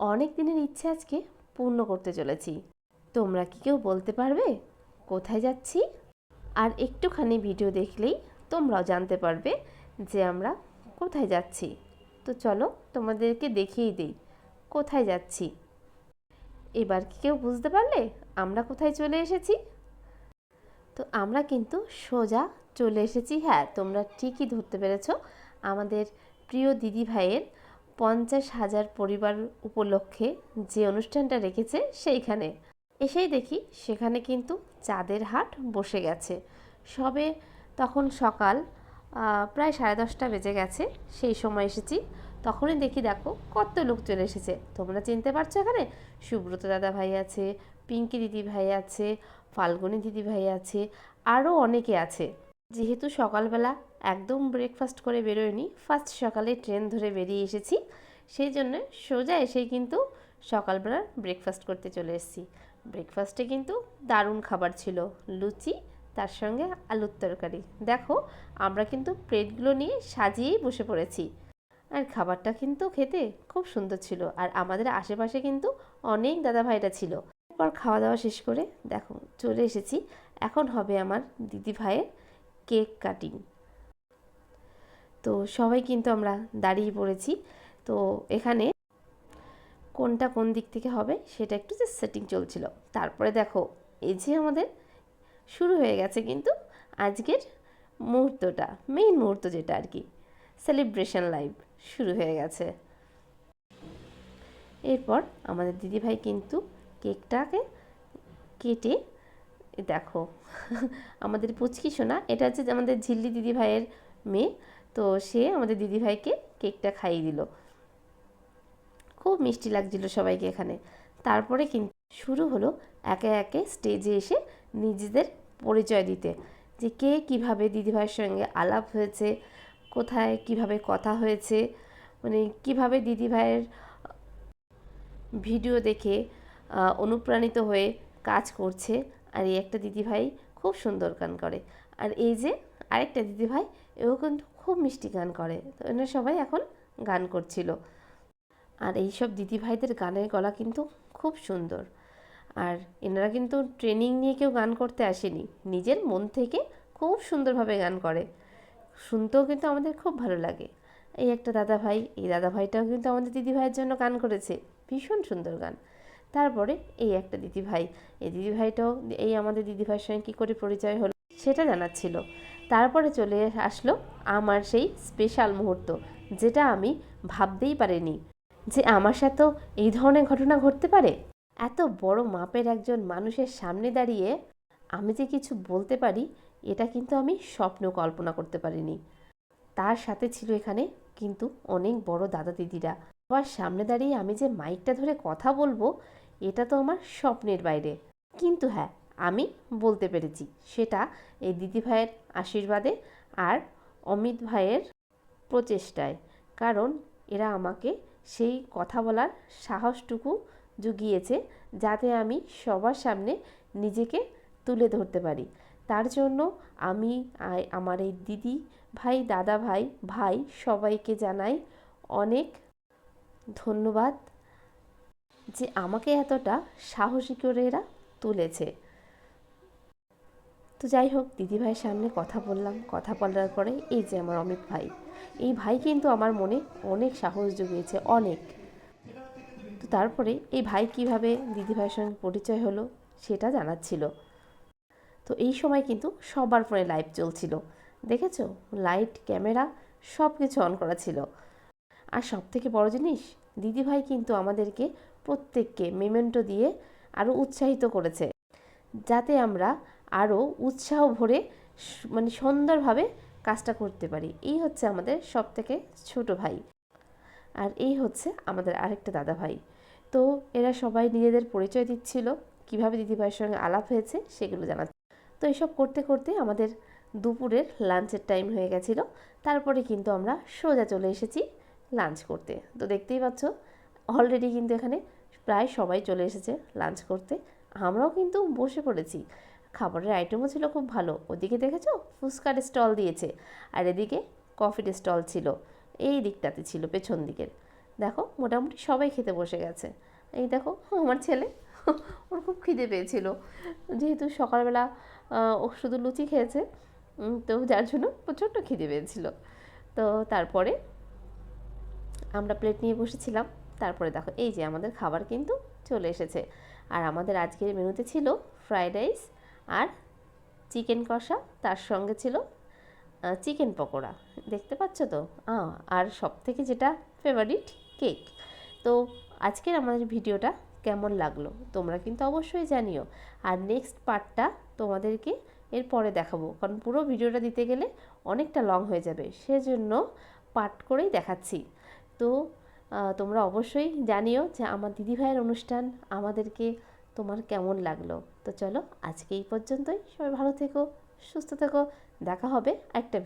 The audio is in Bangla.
অনেক দিনের ইচ্ছে আজকে পূর্ণ করতে চলেছি। তোমরা কি কেউ বলতে পারবে কোথায় যাচ্ছি? আর একটুখানি ভিডিও দেখলেই তোমরাও জানতে পারবে যে আমরা কোথায় যাচ্ছি। তো চলো তোমাদেরকে দেখিয়ে দিই কোথায় যাচ্ছি। এবার কি কেউ বুঝতে পারলে আমরা কোথায় চলে এসেছি? তো আমরা কিন্তু সোজা চলে এসেছি, হ্যাঁ তোমরা ঠিকই ধরতে পেরেছো, আমাদের প্রিয় দিদি ভাইয়ের 50,000 পরিবার উপলক্ষে যে অনুষ্ঠানটা রেখেছে সেইখানে। এসেই দেখি সেখানে কিন্তু চাঁদের হাট বসে গেছে। সবে তখন সকাল প্রায় 10:30 বেজে গেছে, সেই সময় এসেছি। তখনই দেখি দেখো কত লোক চলে এসেছে। তোমরা চিনতে পারছো, এখানে সুব্রত দাদা ভাই আছে, পিঙ্কি দিদি ভাই আছে, ফাল্গুনি দিদি ভাই আছে, আরও অনেকে আছে। যেহেতু সকালবেলা একদম ব্রেকফাস্ট করে বেরোয়নি, ফার্স্ট সকালে ট্রেন ধরে বেরিয়ে এসেছি, সেই জন্য সোজা এসেই কিন্তু সকালবেলা ব্রেকফাস্ট করতে চলে এসেছি। ব্রেকফাস্টে কিন্তু দারুণ খাবার ছিল, লুচি তার সঙ্গে আলুর তরকারি। দেখো আমরা কিন্তু প্লেটগুলো নিয়ে সাজিয়েই বসে পড়েছি। আর খাবারটা কিন্তু খেতে খুব সুন্দর ছিল। আর আমাদের আশেপাশে কিন্তু অনেক দাদা ভাইরা ছিল। এরপর খাওয়া দাওয়া শেষ করে দেখো চলে এসেছি, এখন হবে আমার দিদি ভাইয়ের কেক কাটিং। তো সবাই কিন্তু আমরা দাঁড়িয়ে পড়েছি। তো এখানে কোনটা কোন দিক থেকে হবে সেটা একটু যে সেটিং চলছিল। তারপরে দেখো এই যে আমাদের শুরু হয়ে গেছে কিন্তু আজকের মুহূর্তটা, মেইন মুহূর্ত যেটা আর কি, সেলিব্রেশন লাইভ শুরু হয়ে গেছে। এরপর আমাদের দিদিভাই কিন্তু কেকটাকে কেটে, দেখো আমাদের পুচকি সোনা, এটা হচ্ছে আমাদের ঝিল্লি দিদিভাইয়ের মেয়ে, তো সে আমাদের দিদিভাইকে কেকটা খাইয়ে দিল। খুব মিষ্টি লাগছিল সবাইকে এখানে। তারপরে কিন্তু শুরু হলো একে একে স্টেজে এসে নিজেদের পরিচয় দিতে, যে কে কীভাবে দিদিভাইয়ের সঙ্গে আলাপ হয়েছে, কোথায় কিভাবে কথা হয়েছে, মানে কীভাবে দিদিভাইয়ের ভিডিও দেখে অনুপ্রাণিত হয়ে কাজ করছে। আর এই একটা দিদিভাই খুব সুন্দর গান করে, আর এই যে আরেকটা দিদিভাই, এও কিন্তু খুব মিষ্টি গান করে। তো এনারা সবাই এখন গান করছিল। আর এই সব দিদিভাইদের গানের গলা কিন্তু খুব সুন্দর। আর এনারা কিন্তু ট্রেনিং নিয়ে কেউ গান করতে আসেনি, নিজের মন থেকে খুব সুন্দরভাবে গান করে, শুনতেও কিন্তু আমাদের খুব ভালো লাগে। এই একটা দাদা ভাই, এই দাদা ভাইটাও কিন্তু আমাদের দিদি ভাইয়ের জন্য গান করেছে, ভীষণ সুন্দর গান। তারপরে এই একটা দিদি ভাই, এই দিদি ভাইটাও এই আমাদের দিদি ভাইয়ের সঙ্গে কী করে পরিচয় হলো সেটা জানাচ্ছিল। তারপরে চলে আসলো আমার সেই স্পেশাল মুহূর্ত, যেটা আমি ভাবতেই পারিনি যে আমার সাথেও এই ধরনের ঘটনা ঘটতে পারে। এত বড় মাপের একজন মানুষের সামনে দাঁড়িয়ে আমি যে কিছু বলতে পারি, এটা কিন্তু আমি স্বপ্ন কল্পনা করতে পারিনি। তার সাথে ছিল এখানে কিন্তু অনেক বড় দাদা দিদিরা। সবার সামনে দাঁড়িয়ে আমি যে মাইকটা ধরে কথা বলবো, এটা তো আমার স্বপ্নের বাইরে। কিন্তু হ্যাঁ, আমি বলতে পেরেছি, সেটা এই দিদি ভাইয়ের আশীর্বাদে আর অমিত ভাইয়ের প্রচেষ্টায়। কারণ এরা আমাকে সেই কথা বলার সাহসটুকু জুগিয়েছে, যাতে আমি সবার সামনে নিজেকে তুলে ধরতে পারি। তার জন্য আমি আমার এই দিদি ভাই, দাদা ভাই, ভাই সবাইকে জানাই অনেক ধন্যবাদ, যে আমাকে এতটা সাহসী করে এরা তুলেছে। তো যাই হোক, দিদিভাইয়ের সামনে কথা বললাম, কথা বলার পরে এই যে আমার অমিত ভাই, এই ভাই কিন্তু আমার মনে অনেক সাহস জুগিয়েছে, অনেক। তো তারপরে এই ভাই কীভাবে দিদিভাইয়ের সঙ্গে পরিচয় হলো সেটা জানাচ্ছিল। তো এই সময় কিন্তু সবার ফোনে লাইভ চলছিল, দেখেছো, লাইট ক্যামেরা সব কিছু অন করা ছিল। আর সব থেকে বড় জিনিস, দিদিভাই কিন্তু আমাদেরকে প্রত্যেককে মেমেন্টো দিয়ে আরও উৎসাহিত করেছে, যাতে আমরা আরও উৎসাহ ভরে মানে সুন্দরভাবে কাজটা করতে পারি। এই হচ্ছে আমাদের সব থেকে ছোটো ভাই, আর এই হচ্ছে আমাদের আরেকটা দাদা ভাই। তো এরা সবাই নিজেদের পরিচয় দিচ্ছিল, কীভাবে দিদিভাইয়ের সঙ্গে আলাপ হয়েছে সেগুলো জানাচ্ছে। তো এইসব করতে করতে আমাদের দুপুরের লাঞ্চের টাইম হয়ে গেছিলো। তারপরে কিন্তু আমরা সোজা চলে এসেছি লাঞ্চ করতে। তো দেখতেই পাচ্ছ অলরেডি কিন্তু এখানে প্রায় সবাই চলে এসেছে লাঞ্চ করতে, আমরাও কিন্তু বসে পড়েছি। খাবারের আইটেমও ছিল খুব ভালো। ওদিকে দেখেছো ফুচকার স্টল দিয়েছে, আর এদিকে কফির স্টল ছিল, এই দিকটাতে ছিল পেছন দিকের। দেখো মোটামুটি সবাই খেতে বসে গেছে। এই দেখো আমার ছেলে, ওর খুব খিদে পেয়েছিল, যেহেতু সকালবেলা ও শুধু লুচি খেয়েছে, তো যার জন্য প্রচণ্ড খিদে পেয়েছিল। তো তারপরে আমরা প্লেট নিয়ে বসেছিলাম। তারপরে দেখো এই যে আমাদের খাবার কিন্তু চলে এসেছে। আর আমাদের আজকের মেনুতে ছিল ফ্রায়েড রাইস আর চিকেন কষা, তার সঙ্গে ছিল চিকেন পকোড়া, দেখতে পাচ্ছ তো। আর সবথেকে যেটা ফেভারিট, কেক। তো আজকের আমাদের ভিডিওটা কেমন লাগলো তোমরা কিন্তু অবশ্যই জানিও। আর নেক্সট পার্টটা তোমাদেরকে এর পরে দেখাবো, কারণ পুরো ভিডিওটা দিতে গেলে অনেকটা লং হয়ে যাবে, সেজন্য পার্ট করেই দেখাচ্ছি। তো তোমরা অবশ্যই জানিও যে আমার দিদিভাইয়ের অনুষ্ঠান আমাদেরকে তোমার কেমন লাগলো। তো চলো আজকে এই পর্যন্তই, সবাই ভালো থেকো, সুস্থ থেকো, দেখা হবে একটা